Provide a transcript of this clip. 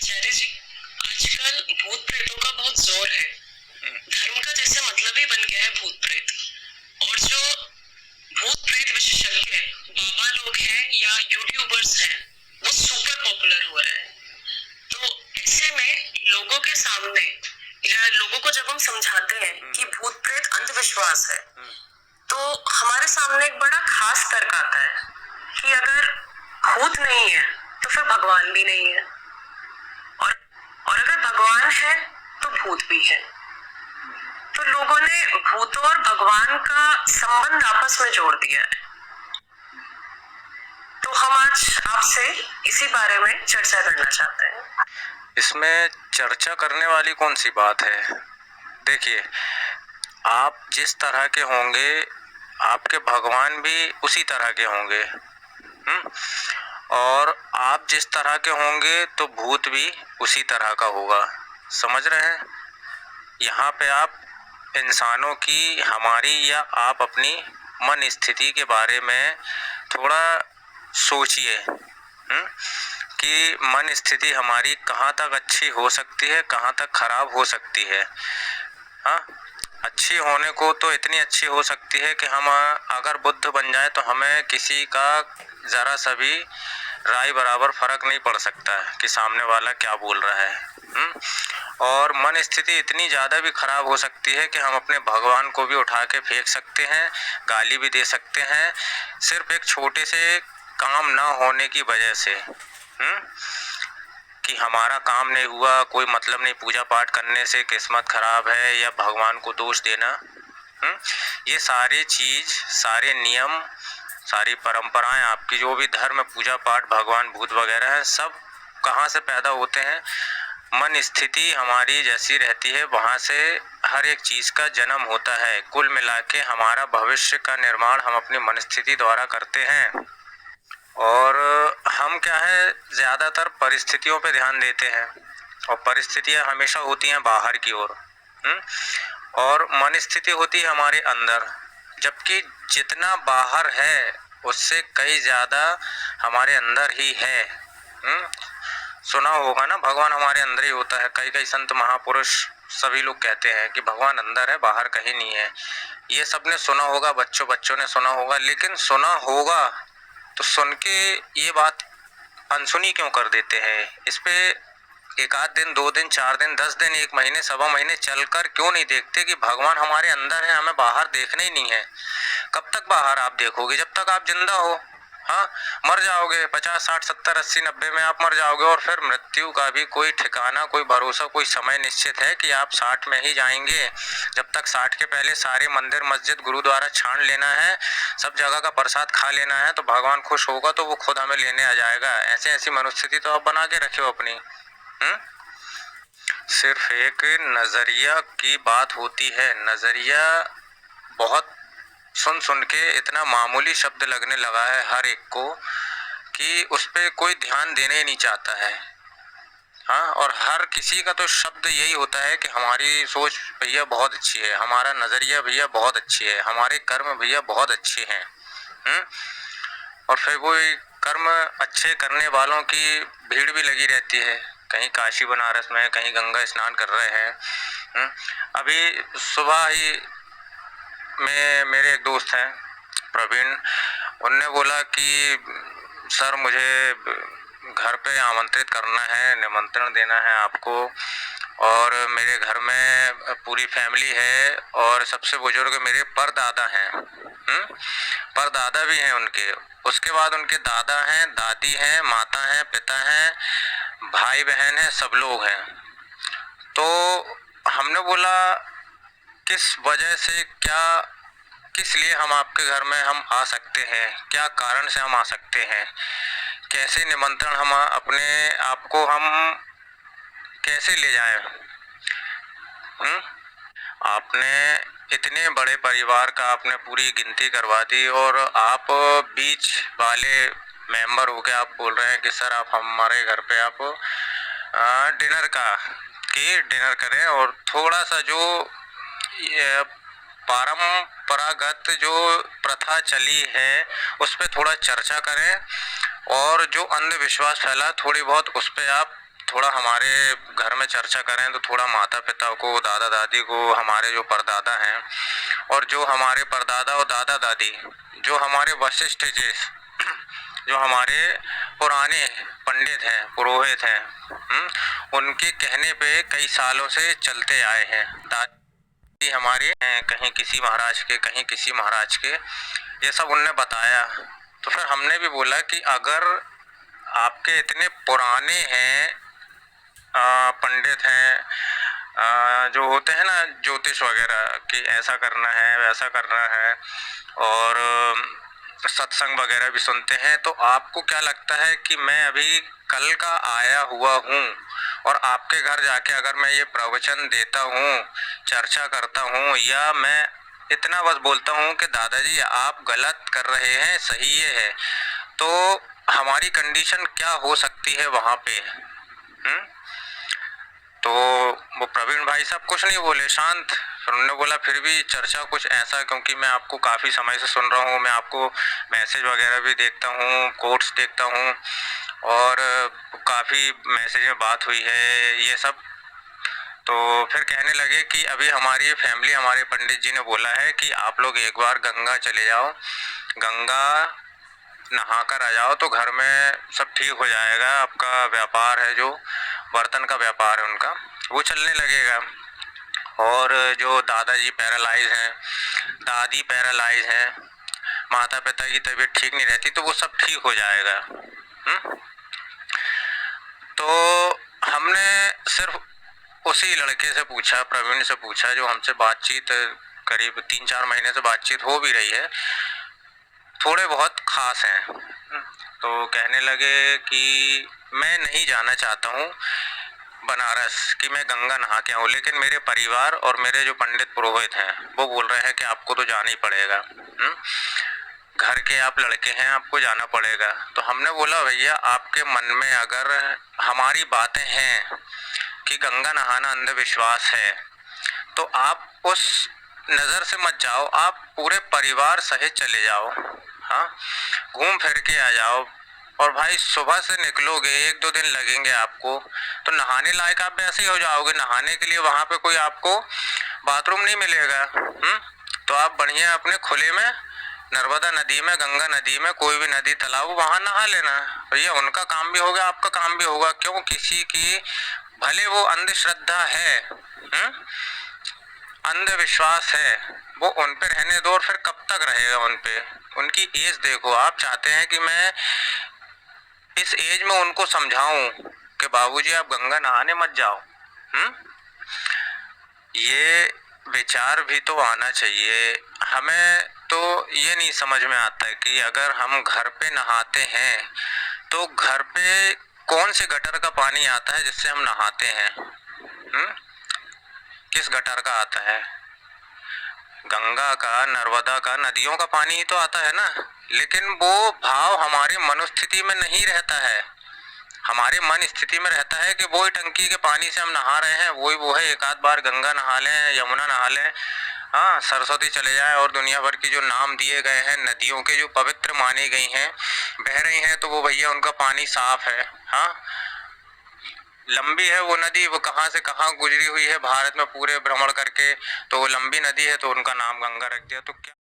आचार्य जी, आजकल भूत प्रेतों का बहुत जोर है। धर्म का जैसे मतलब ही बन गया है भूत प्रेत। और जो भूत प्रेत विशेषज्ञ बाबा लोग हैं या यूट्यूबर्स हैं, वो सुपर पॉपुलर हो रहे हैं। तो ऐसे में लोगों के सामने या लोगों को जब हम समझाते हैं कि भूत प्रेत अंधविश्वास है, तो हमारे सामने एक बड़ा खास तर्क आता है कि अगर भूत नहीं है तो फिर भगवान भी नहीं है, और अगर भगवान है तो भूत भी है। तो लोगों ने भूतों और भगवान का संबंध आपस में जोड़ दिया है। तो हम आज आपसे इसी बारे में चर्चा करना चाहते हैं। इसमें चर्चा करने वाली कौन सी बात है? देखिए, आप जिस तरह के होंगे आपके भगवान भी उसी तरह के होंगे। और आप जिस तरह के होंगे तो भूत भी उसी तरह का होगा। समझ रहे हैं? यहाँ पे आप इंसानों की, हमारी या आप अपनी मन स्थिति के बारे में थोड़ा सोचिए कि मन स्थिति हमारी कहाँ तक अच्छी हो सकती है, कहाँ तक खराब हो सकती है। हाँ, अच्छी होने को तो इतनी अच्छी हो सकती है कि हम अगर बुद्ध बन जाए तो हमें किसी का ज़रा सा भी राय बराबर फर्क नहीं पड़ सकता है कि सामने वाला क्या बोल रहा है। और मन स्थिति इतनी ज़्यादा भी खराब हो सकती है कि हम अपने भगवान को भी उठा के फेंक सकते हैं, गाली भी दे सकते हैं, सिर्फ एक छोटे से काम ना होने की वजह से। कि हमारा काम नहीं हुआ, कोई मतलब नहीं पूजा पाठ करने से, किस्मत खराब है, या भगवान को दोष देना। ये सारे चीज़, सारे नियम, सारी परंपराएं, आपकी जो भी धर्म, पूजा पाठ, भगवान, भूत वगैरह है, सब कहाँ से पैदा होते हैं? मन स्थिति हमारी जैसी रहती है वहाँ से हर एक चीज़ का जन्म होता है। कुल मिला के हमारा भविष्य का निर्माण हम अपनी मन स्थिति द्वारा करते हैं। और हम क्या है, ज़्यादातर परिस्थितियों पे ध्यान देते हैं, और परिस्थितियाँ हमेशा होती हैं बाहर की ओर, और मन स्थिति होती है हमारे अंदर। जबकि जितना बाहर है उससे कई ज़्यादा हमारे अंदर ही है। सुना होगा ना, भगवान हमारे अंदर ही होता है। कई संत महापुरुष सभी लोग कहते हैं कि भगवान अंदर है, बाहर कहीं नहीं है। ये सबने सुना होगा, बच्चों ने सुना होगा, लेकिन सुना होगा तो सुन के ये बात अनसुनी क्यों कर देते हैं? इस पे एक आध दिन, 2 दिन, 4 दिन, 10 दिन, 1 महीने, सवा महीने चलकर क्यों नहीं देखते कि भगवान हमारे अंदर है, हमें बाहर देखना ही नहीं है। कब तक बाहर आप देखोगे? जब तक आप जिंदा हो। हाँ, मर जाओगे 50, 60, 70, 80, 90 में आप मर जाओगे, और फिर मृत्यु का भी कोई ठिकाना, कोई भरोसा, कोई समय निश्चित है कि आप 60 में ही जाएंगे? जब तक 60 के पहले सारे मंदिर, मस्जिद, गुरुद्वारा छान लेना है, सब जगह का प्रसाद खा लेना है, तो भगवान खुश होगा तो वो खुद हमें लेने आ जाएगा। ऐसी मनोस्थिति तो आप बना के रखे हो अपनी। सिर्फ एक नज़रिया की बात होती है। नज़रिया बहुत सुन के इतना मामूली शब्द लगने लगा है हर एक को कि उस पर कोई ध्यान देने ही नहीं चाहता है। हाँ, और हर किसी का तो शब्द यही होता है कि हमारी सोच भैया बहुत अच्छी है, हमारा नज़रिया भैया बहुत अच्छी है, हमारे कर्म भैया बहुत अच्छे हैं। और फिर वो कर्म अच्छे करने वालों की भीड़ भी लगी रहती है। कहीं काशी बनारस में, कहीं गंगा स्नान कर रहे हैं। अभी सुबह ही मेरे एक दोस्त हैं प्रवीण, उनने बोला कि सर मुझे घर पे आमंत्रित करना है, निमंत्रण देना है आपको, और मेरे घर में पूरी फैमिली है, और सबसे बुजुर्ग मेरे परदादा हैं। परदादा भी हैं उनके, उसके बाद उनके दादा हैं, दादी हैं, माता हैं, पिता हैं, भाई बहन हैं, सब लोग हैं। तो हमने बोला किस वजह से, किस लिए हम आपके घर में हम आ सकते हैं, क्या कारण से हम आ सकते हैं, कैसे निमंत्रण हम अपने आपको हम कैसे ले जाएं? आपने इतने बड़े परिवार का आपने पूरी गिनती करवा दी, और आप बीच वाले मेंबर होके आप बोल रहे हैं कि सर आप हमारे घर पे आप डिनर करें, और थोड़ा सा जो परंपरागत जो प्रथा चली है उस पर थोड़ा चर्चा करें, और जो अंधविश्वास फैला थोड़ी बहुत उस पर आप थोड़ा हमारे घर में चर्चा करें तो थोड़ा माता पिता को, दादा दादी को, हमारे जो परदादा हैं और जो हमारे परदादा और दादा दादी, जो हमारे वशिष्ठ जी, जो हमारे पुराने पंडित हैं, पुरोहित हैं, उनके कहने पे कई सालों से चलते आए हैं। दादी हमारे कहीं किसी महाराज के, कहीं किसी महाराज के, ये सब उनने बताया। तो फिर हमने भी बोला कि अगर आपके इतने पुराने हैं, पंडित हैं, जो होते हैं ना ज्योतिष वगैरह, कि ऐसा करना है वैसा करना है, और सत्संग वगैरह भी सुनते हैं, तो आपको क्या लगता है कि मैं अभी कल का आया हुआ हूँ और आपके घर जाके अगर मैं ये प्रवचन देता हूँ, चर्चा करता हूँ, या मैं इतना बस बोलता हूँ कि दादाजी आप गलत कर रहे हैं, सही ये है, तो हमारी कंडीशन क्या हो सकती है वहाँ पे? तो वो प्रवीण भाई साहब कुछ नहीं बोले, शांत। फिर उन्होंने बोला फिर भी चर्चा कुछ ऐसा, क्योंकि मैं आपको काफ़ी समय से सुन रहा हूँ, मैं आपको मैसेज वगैरह भी देखता हूँ, कोट्स देखता हूँ, और काफ़ी मैसेज में बात हुई है ये सब। तो फिर कहने लगे कि अभी हमारी फैमिली, हमारे पंडित जी ने बोला है कि आप लोग एक बार गंगा चले जाओ, गंगा नहा कर आ जाओ तो घर में सब ठीक हो जाएगा। आपका व्यापार है, जो बर्तन का व्यापार है उनका, वो चलने लगेगा। और जो दादाजी पैरालाइज हैं, दादी पैरालाइज हैं, माता पिता की तबीयत ठीक नहीं रहती, तो वो सब ठीक हो जाएगा। तो हमने सिर्फ उसी लड़के से पूछा, प्रवीण से पूछा, जो हमसे बातचीत करीब 3-4 महीने से बातचीत हो भी रही है, थोड़े बहुत खास हैं। तो कहने लगे कि मैं नहीं जाना चाहता हूँ बनारस कि मैं गंगा नहा के आऊँ, लेकिन मेरे परिवार और मेरे जो पंडित पुरोहित हैं वो बोल रहे हैं कि आपको तो जाना ही पड़ेगा, घर के आप लड़के हैं, आपको जाना पड़ेगा। तो हमने बोला भैया आपके मन में अगर हमारी बातें हैं कि गंगा नहाना अंधविश्वास है, तो आप उस नज़र से मत जाओ, आप पूरे परिवार सहित चले जाओ, हाँ, घूम फिर के आ जाओ। और भाई सुबह से निकलोगे, 1-2 दिन लगेंगे आपको, तो नहाने लायक आप ऐसे ही हो जाओगे। नहाने के लिए वहाँ पे कोई आपको बाथरूम नहीं मिलेगा, तो आप बढ़िया अपने खुले में नर्मदा नदी में, गंगा नदी में, कोई भी नदी तालाब, वहाँ नहा लेना। भैया उनका काम भी होगा, आपका काम भी होगा। क्यों किसी की, भले वो अंधश्रद्धा है, अंधविश्वास है, वो उन पे रहने दो, और फिर कब तक रहेगा उन पे? उनकी एज देखो। आप चाहते हैं कि मैं इस एज में उनको समझाऊं कि बाबूजी आप गंगा नहाने मत जाओ, ये विचार भी तो आना चाहिए हमें। तो ये नहीं समझ में आता है कि अगर हम घर पे नहाते हैं तो घर पे कौन से गटर का पानी आता है जिससे हम नहाते हैं, किस गटर का आता है? गंगा का, नर्मदा का, नदियों का पानी ही तो आता है ना। लेकिन वो भाव हमारे मनोस्थिति में नहीं रहता है। हमारे मन स्थिति में रहता है कि वही टंकी के पानी से हम नहा रहे हैं, वही वो है, एक आध बार गंगा नहा लें, यमुना नहा लें, हाँ, सरस्वती चले जाए, और दुनिया भर की जो नाम दिए गए हैं नदियों के, जो पवित्र मानी गई हैं, बह रही हैं, तो वो भैया उनका पानी साफ है। हाँ, लंबी है वो नदी, वो कहाँ से कहाँ गुजरी हुई है भारत में पूरे भ्रमण करके, तो वो लंबी नदी है, तो उनका नाम गंगा रख दिया। तो क्या